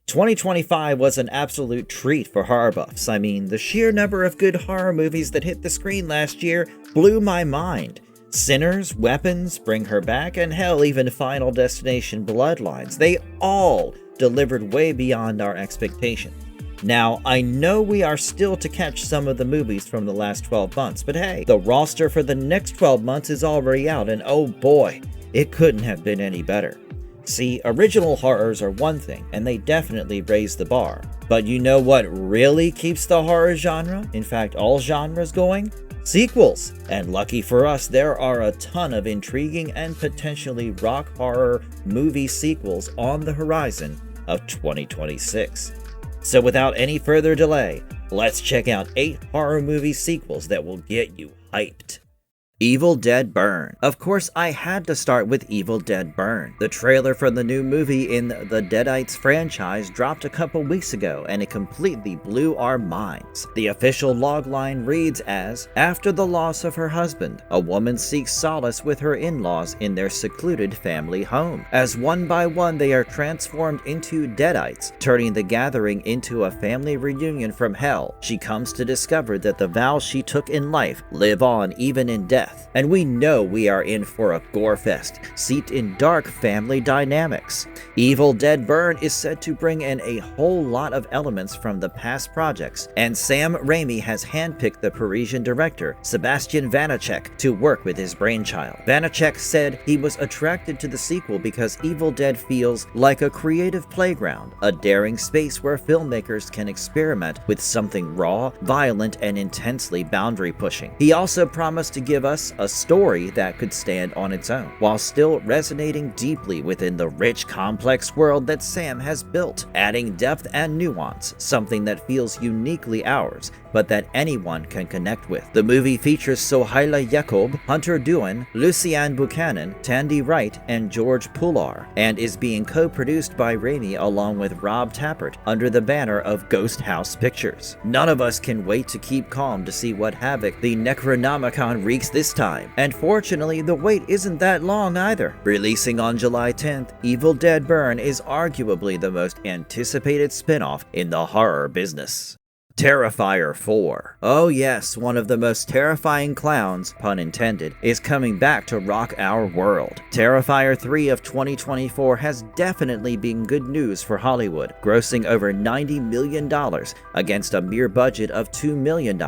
2025 was an absolute treat for horror buffs. I mean, the sheer number of good horror movies that hit the screen last year blew my mind. Sinners, Weapons, Bring Her Back, and hell, even Final Destination Bloodlines. They all delivered way beyond our expectations. Now, I know we are still to catch some of the movies from the last 12 months, but hey, the roster for the next 12 months is already out, and oh boy, it couldn't have been any better. See, original horrors are one thing, and they definitely raise the bar. But you know what really keeps the horror genre, in fact all genres, going? Sequels! And lucky for us, there are a ton of intriguing and potentially rock horror movie sequels on the horizon of 2026. So without any further delay, let's check out 8 horror movie sequels that will get you hyped. Evil Dead Burn. Of course, I had to start with Evil Dead Burn. The trailer for the new movie in the Deadites franchise dropped a couple weeks ago, and it completely blew our minds. The official logline reads as, "After the loss of her husband, a woman seeks solace with her in-laws in their secluded family home. As one by one they are transformed into Deadites, turning the gathering into a family reunion from hell, she comes to discover that the vows she took in life live on even in death. And we know we are in for a gore fest, steeped in dark family dynamics. Evil Dead Burn is said to bring in a whole lot of elements from the past projects, and Sam Raimi has handpicked the Parisian director, Sebastian Vanacek, to work with his brainchild. Vanacek said he was attracted to the sequel because Evil Dead feels like a creative playground, a daring space where filmmakers can experiment with something raw, violent, and intensely boundary-pushing. He also promised to give us a story that could stand on its own, while still resonating deeply within the rich, complex world that Sam has built, adding depth and nuance, something that feels uniquely ours, but that anyone can connect with. The movie features Sohaila Yacob, Hunter Doohan, Luciane Buchanan, Tandy Wright, and George Pular, and is being co-produced by Raimi along with Rob Tappert under the banner of Ghost House Pictures. None of us can wait to keep calm to see what havoc the Necronomicon wreaks this time, and fortunately the wait isn't that long either. Releasing on July 10th, Evil Dead Burn is arguably the most anticipated spin-off in the horror business. Terrifier 4. Oh yes, one of the most terrifying clowns, pun intended, is coming back to rock our world. Terrifier 3 of 2024 has definitely been good news for Hollywood, grossing over $90 million against a mere budget of $2 million.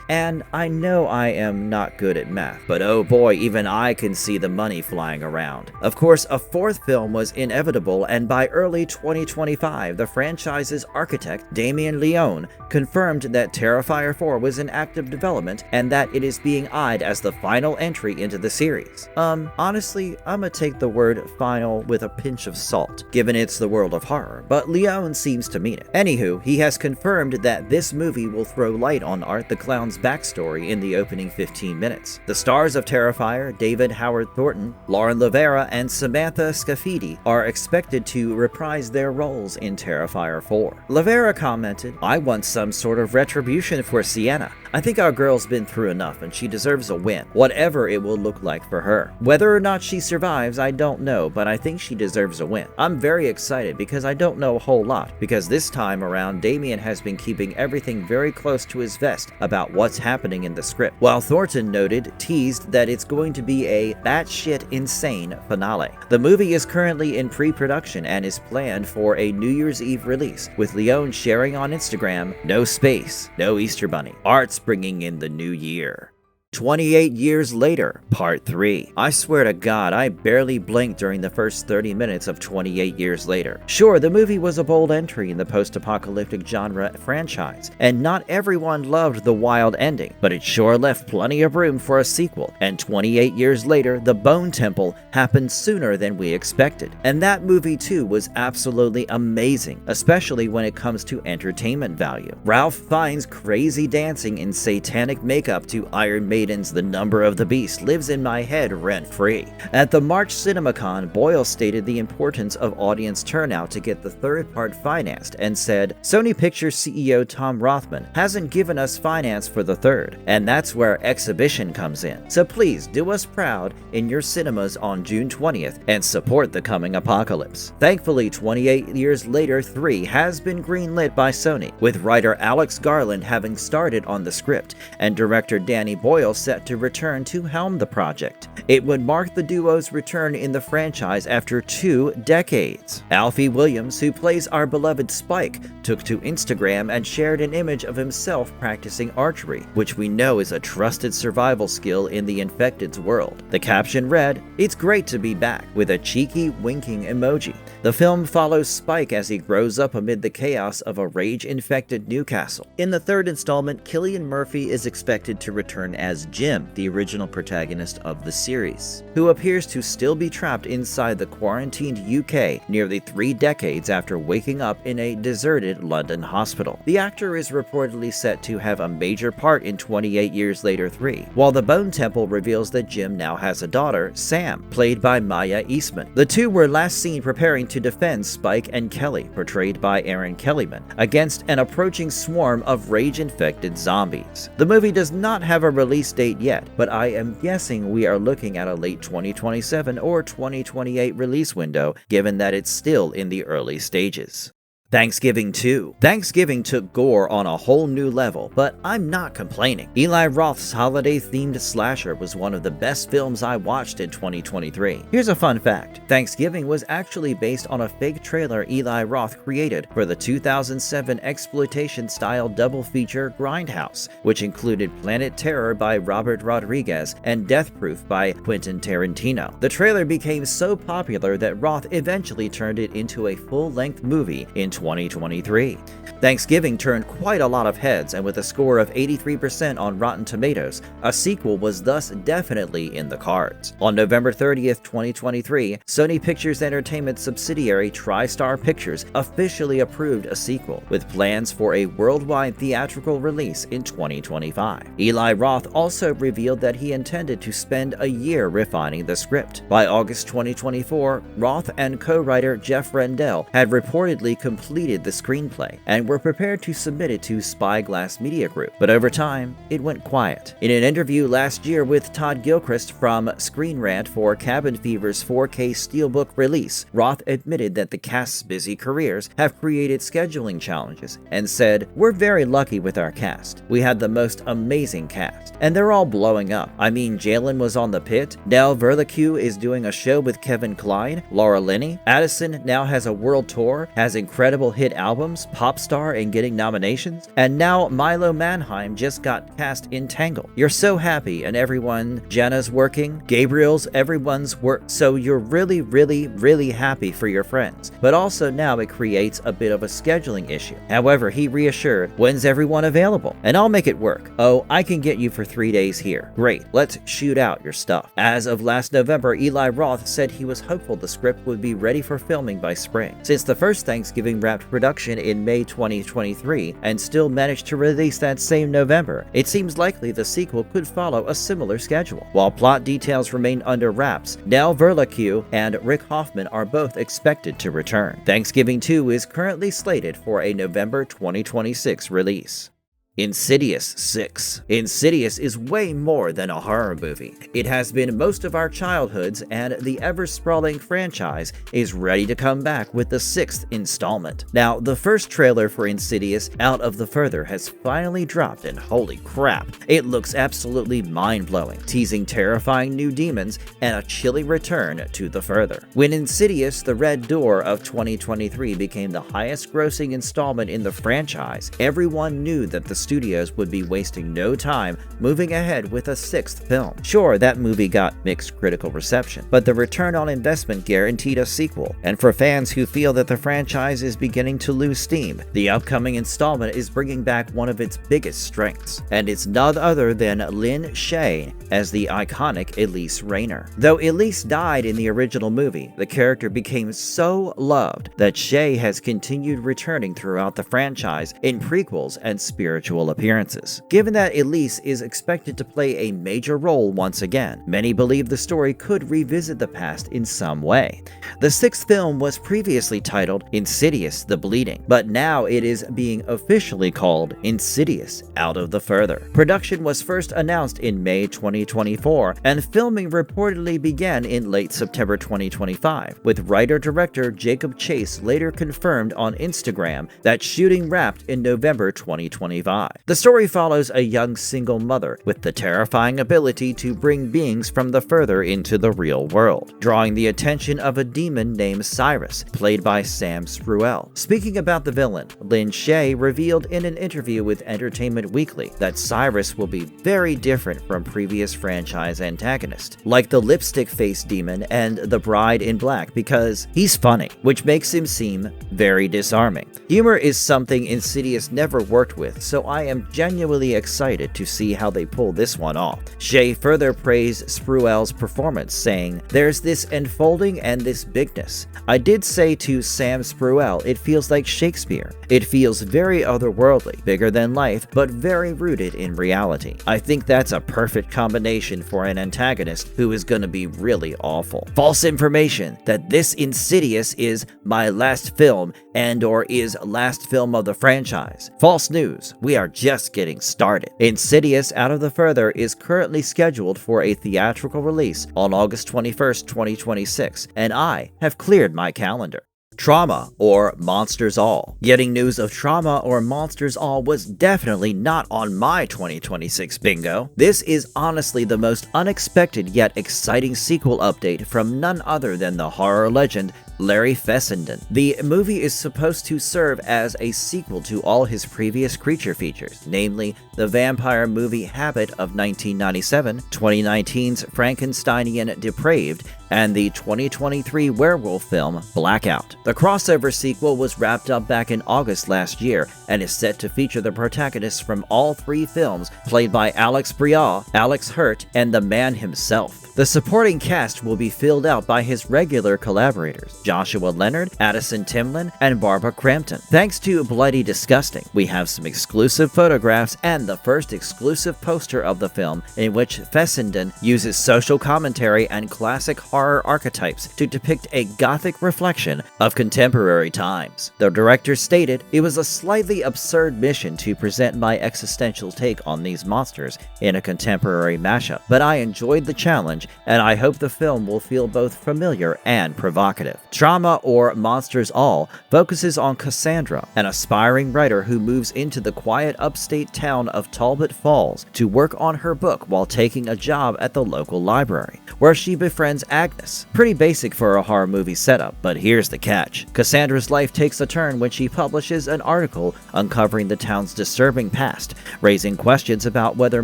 And I know I am not good at math, but oh boy, even I can see the money flying around. Of course, a 4th film was inevitable, and by early 2025, the franchise's architect, Damien Leone, confirmed that Terrifier 4 was in active development and that it is being eyed as the final entry into the series. Honestly, I'ma take the word final with a pinch of salt, given it's the world of horror, but Leone seems to mean it. Anywho, he has confirmed that this movie will throw light on Art the Clown's backstory in the opening 15 minutes. The stars of Terrifier, David Howard Thornton, Lauren Levera, and Samantha Scafidi, are expected to reprise their roles in Terrifier 4. Levera commented, "I want some sort of retribution for Sienna. I think our girl's been through enough and she deserves a win, whatever it will look like for her. Whether or not she survives, I don't know, but I think she deserves a win." I'm very excited because I don't know a whole lot, because this time around Damien has been keeping everything very close to his vest about what's happening in the script, while Thornton teased that it's going to be a batshit insane finale. The movie is currently in pre-production and is planned for a New Year's Eve release, with Leone sharing on Instagram, "No space, no Easter Bunny. Art's bringing in the new year." 28 Years Later, Part 3. I swear to God, I barely blinked during the first 30 minutes of 28 Years Later. Sure, the movie was a bold entry in the post-apocalyptic genre franchise, and not everyone loved the wild ending, but it sure left plenty of room for a sequel, and 28 years later, the Bone Temple happened sooner than we expected. And that movie too was absolutely amazing, especially when it comes to entertainment value. Ralph Fiennes' crazy dancing in satanic makeup to Iron Maiden Hayden's The Number of the Beast lives in my head rent-free. At the March CinemaCon, Boyle stated the importance of audience turnout to get the third part financed and said, "Sony Pictures CEO Tom Rothman hasn't given us finance for the third, and that's where exhibition comes in. So please do us proud in your cinemas on June 20th and support the coming apocalypse." Thankfully, 28 years later, 3 has been greenlit by Sony, with writer Alex Garland having started on the script and director Danny Boyle set to return to helm the project. It would mark the duo's return in the franchise after 2 decades. Alfie Williams, who plays our beloved Spike, took to Instagram and shared an image of himself practicing archery, which we know is a trusted survival skill in the Infected's world. The caption read, "It's great to be back," with a cheeky winking emoji. The film follows Spike as he grows up amid the chaos of a rage-infected Newcastle. In the third installment, Cillian Murphy is expected to return as Jim, the original protagonist of the series, who appears to still be trapped inside the quarantined UK nearly 3 decades after waking up in a deserted London hospital. The actor is reportedly set to have a major part in 28 Years Later 3, while the Bone Temple reveals that Jim now has a daughter, Sam, played by Maya Eastman. The two were last seen preparing to defend Spike and Kelly, portrayed by Aaron Kellyman, against an approaching swarm of rage-infected zombies. The movie does not have a release date yet, but I am guessing we are looking at a late 2027 or 2028 release window, given that it's still in the early stages. Thanksgiving 2. Thanksgiving took gore on a whole new level, but I'm not complaining. Eli Roth's holiday-themed slasher was one of the best films I watched in 2023. Here's a fun fact. Thanksgiving was actually based on a fake trailer Eli Roth created for the 2007 exploitation-style double feature Grindhouse, which included Planet Terror by Robert Rodriguez and Death Proof by Quentin Tarantino. The trailer became so popular that Roth eventually turned it into a full-length movie in 2023. Thanksgiving turned quite a lot of heads, and with a score of 83% on Rotten Tomatoes, a sequel was thus definitely in the cards. On November 30th, 2023, Sony Pictures Entertainment subsidiary TriStar Pictures officially approved a sequel, with plans for a worldwide theatrical release in 2025. Eli Roth also revealed that he intended to spend a year refining the script. By August 2024, Roth and co-writer Jeff Rendell had reportedly completed the screenplay and were prepared to submit it to Spyglass Media Group, but over time, it went quiet. In an interview last year with Todd Gilchrist from Screen Rant for Cabin Fever's 4K Steelbook release, Roth admitted that the cast's busy careers have created scheduling challenges and said, "We're very lucky with our cast. We had the most amazing cast, and they're all blowing up. I mean, Jalen was on The Pit, Nell Verlique is doing a show with Kevin Kline, Laura Linney, Addison now has a world tour, has incredible hit albums, pop star and getting nominations, and now Milo Manheim just got cast in Tangled. You're so happy, and everyone, Jenna's working, Gabriel's, everyone's work, so you're really happy for your friends. But also now it creates a bit of a scheduling issue." However, he reassured, "When's everyone available? And I'll make it work. Oh, I can get you for 3 days here. Great, let's shoot out your stuff." As of last November, Eli Roth said he was hopeful the script would be ready for filming by spring. Since the first Thanksgiving wrapped production in May 2023 and still managed to release that same November, it seems likely the sequel could follow a similar schedule. While plot details remain under wraps, Nell Verlique and Rick Hoffman are both expected to return. Thanksgiving 2 is currently slated for a November 2026 release. Insidious 6. Insidious is way more than a horror movie. It has been most of our childhoods, and the ever-sprawling franchise is ready to come back with the 6th installment. Now, the first trailer for Insidious, Out of the Further, has finally dropped, and holy crap, it looks absolutely mind-blowing, teasing terrifying new demons and a chilly return to the Further. When Insidious: The Red Door of 2023 became the highest-grossing installment in the franchise, everyone knew that the studios would be wasting no time moving ahead with a 6th film. Sure, that movie got mixed critical reception, but the return on investment guaranteed a sequel, and for fans who feel that the franchise is beginning to lose steam, the upcoming installment is bringing back one of its biggest strengths, and it's none other than Lynn Shay as the iconic Elise Rayner. Though Elise died in the original movie, the character became so loved that Shay has continued returning throughout the franchise in prequels and spiritual virtual appearances. Given that Elise is expected to play a major role once again, many believe the story could revisit the past in some way. The sixth film was previously titled Insidious: The Bleeding, but now it is being officially called Insidious: Out of the Further. Production was first announced in May 2024, and filming reportedly began in late September 2025, with writer-director Jacob Chase later confirmed on Instagram that shooting wrapped in November 2025. The story follows a young single mother with the terrifying ability to bring beings from the further into the real world, drawing the attention of a demon named Cyrus, played by Sam Spruell. Speaking about the villain, Lin Shaye revealed in an interview with Entertainment Weekly that Cyrus will be very different from previous franchise antagonists, like the lipstick-faced demon and the Bride in Black, because he's funny, which makes him seem very disarming. Humor is something Insidious never worked with, so I am genuinely excited to see how they pull this one off. Shaye further praised Spruell's performance, saying, "There's this enfolding and this bigness. I did say to Sam Spruell, it feels like Shakespeare. It feels very otherworldly, bigger than life, but very rooted in reality. I think that's a perfect combination for an antagonist who is gonna be really awful." False information that this Insidious is my last film and/or is last film of the franchise. False news. We are just getting started. Insidious: Out of the Further is currently scheduled for a theatrical release on August 21st, 2026, and I have cleared my calendar. Trauma or Monsters All. Getting news of Trauma or Monsters All was definitely not on my 2026 bingo. This is honestly the most unexpected yet exciting sequel update from none other than the horror legend Larry Fessenden. The movie is supposed to serve as a sequel to all his previous creature features, namely the vampire movie Habit of 1997, 2019's Frankensteinian Depraved, and the 2023 werewolf film Blackout. The crossover sequel was wrapped up back in August last year and is set to feature the protagonists from all three films, played by Alex Brial, Alex Hurt, and the man himself. The supporting cast will be filled out by his regular collaborators, Joshua Leonard, Addison Timlin, and Barbara Crampton. Thanks to Bloody Disgusting, we have some exclusive photographs and the first exclusive poster of the film, in which Fessenden uses social commentary and classic horror archetypes to depict a gothic reflection of contemporary times. The director stated, "It was a slightly absurd mission to present my existential take on these monsters in a contemporary mashup, but I enjoyed the challenge, and I hope the film will feel both familiar and provocative." Trauma or Monsters All focuses on Cassandra, an aspiring writer who moves into the quiet upstate town of Talbot Falls to work on her book while taking a job at the local library, where she befriends Agnes. Pretty basic for a horror movie setup, but here's the catch. Cassandra's life takes a turn when she publishes an article uncovering the town's disturbing past, raising questions about whether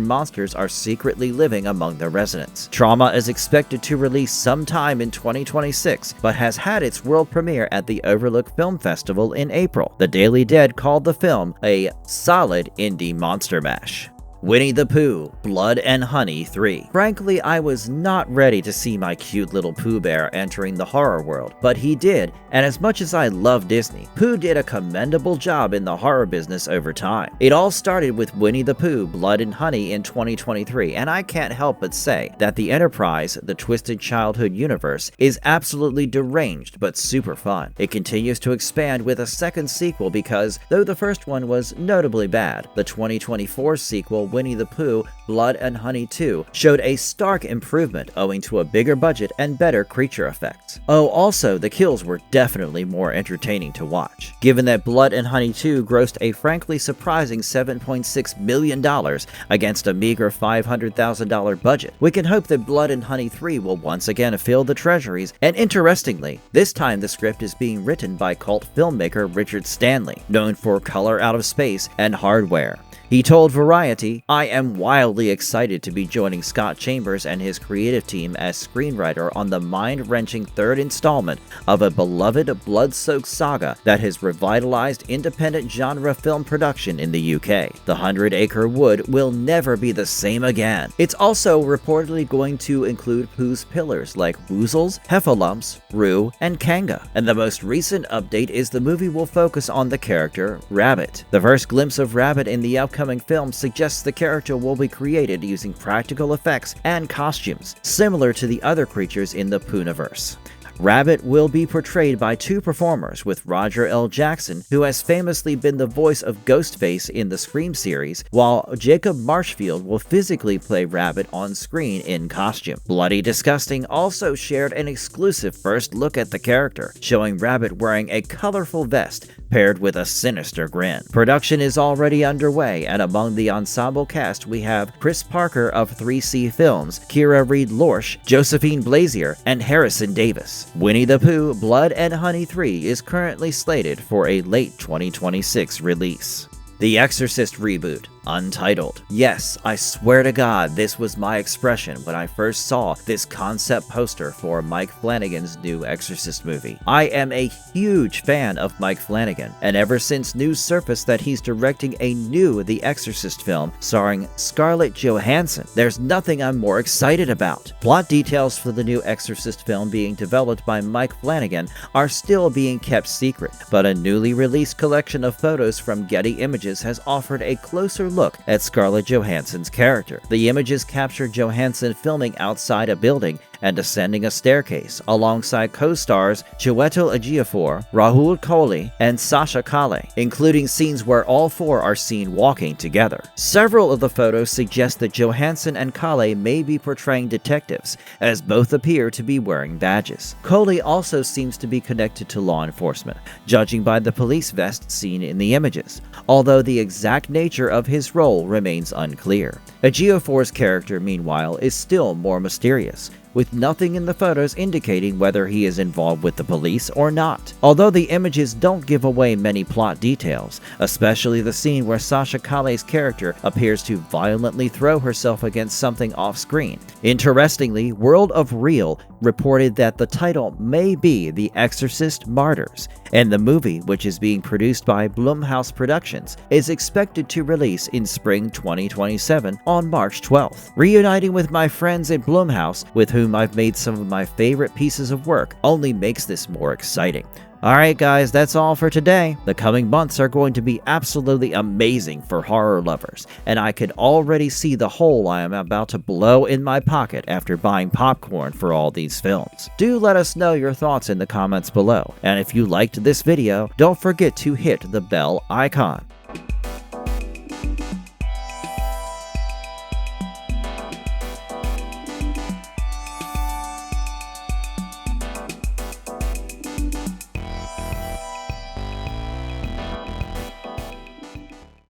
monsters are secretly living among the residents. Trauma is expected to release sometime in 2026, but has had its world premiere at the Overlook Film Festival in April. The Daily Dead called the film a solid indie monster mash. Winnie the Pooh, Blood and Honey 3. Frankly, I was not ready to see my cute little Pooh Bear entering the horror world, but he did, and as much as I love Disney, Pooh did a commendable job in the horror business over time. It all started with Winnie the Pooh, Blood and Honey in 2023, and I can't help but say that the Enterprise, the Twisted Childhood universe, is absolutely deranged but super fun. It continues to expand with a second sequel because, though the first one was notably bad, the 2024 sequel Winnie the Pooh, Blood and Honey 2 showed a stark improvement owing to a bigger budget and better creature effects. Oh, also, the kills were definitely more entertaining to watch. Given that Blood and Honey 2 grossed a frankly surprising $7.6 million against a meager $500,000 budget, we can hope that Blood and Honey 3 will once again fill the treasuries, and interestingly, this time the script is being written by cult filmmaker Richard Stanley, known for Color Out of Space and Hardware. He told Variety, "I am wildly excited to be joining Scott Chambers and his creative team as screenwriter on the mind-wrenching third installment of a beloved blood-soaked saga that has revitalized independent genre film production in the UK. The 100-Acre Wood will never be the same again." It's also reportedly going to include Pooh's pillars like Woozles, Heffalumps, Roo, and Kanga. And the most recent update is the movie will focus on the character Rabbit. The first glimpse of Rabbit in the upcoming upcoming film suggests the character will be created using practical effects and costumes, similar to the other creatures in the Poonaverse. Rabbit will be portrayed by two performers, with Roger L. Jackson, who has famously been the voice of Ghostface in the Scream series, while Jacob Marshfield will physically play Rabbit on screen in costume. Bloody Disgusting also shared an exclusive first look at the character, showing Rabbit wearing a colorful vest paired with a sinister grin. Production is already underway, and among the ensemble cast we have Chris Parker of 3C Films, Kira Reed Lorsch, Josephine Blazier, and Harrison Davis. Winnie the Pooh Blood and Honey 3 is currently slated for a late 2026 release. The Exorcist reboot, Untitled. Yes, I swear to God, this was my expression when I first saw this concept poster for Mike Flanagan's new Exorcist movie. I am a huge fan of Mike Flanagan, and ever since news surfaced that he's directing a new The Exorcist film starring Scarlett Johansson, there's nothing I'm more excited about. Plot details for the new Exorcist film being developed by Mike Flanagan are still being kept secret, but a newly released collection of photos from Getty Images has offered a closer look at Scarlett Johansson's character. The images capture Johansson filming outside a building and ascending a staircase alongside co-stars Chiwetel Ejiofor, Rahul Kohli, and Sasha Calle, including scenes where all four are seen walking together. Several of the photos suggest that Johansson and Calle may be portraying detectives, as both appear to be wearing badges. Kohli also seems to be connected to law enforcement, judging by the police vest seen in the images, although the exact nature of his role remains unclear. Ejiofor's character, meanwhile, is still more mysterious, with nothing in the photos indicating whether he is involved with the police or not. Although the images don't give away many plot details, especially the scene where Sasha Calle's character appears to violently throw herself against something off-screen. Interestingly, World of Real reported that the title may be The Exorcist Martyrs, and the movie, which is being produced by Blumhouse Productions, is expected to release in spring 2027 on March 12th. Reuniting with my friends at Blumhouse, with whom I've made some of my favorite pieces of work, only makes this more exciting. Alright guys, that's all for today. The coming months are going to be absolutely amazing for horror lovers, and I can already see the hole I am about to blow in my pocket after buying popcorn for all these films. Do let us know your thoughts in the comments below, and if you liked this video, don't forget to hit the bell icon.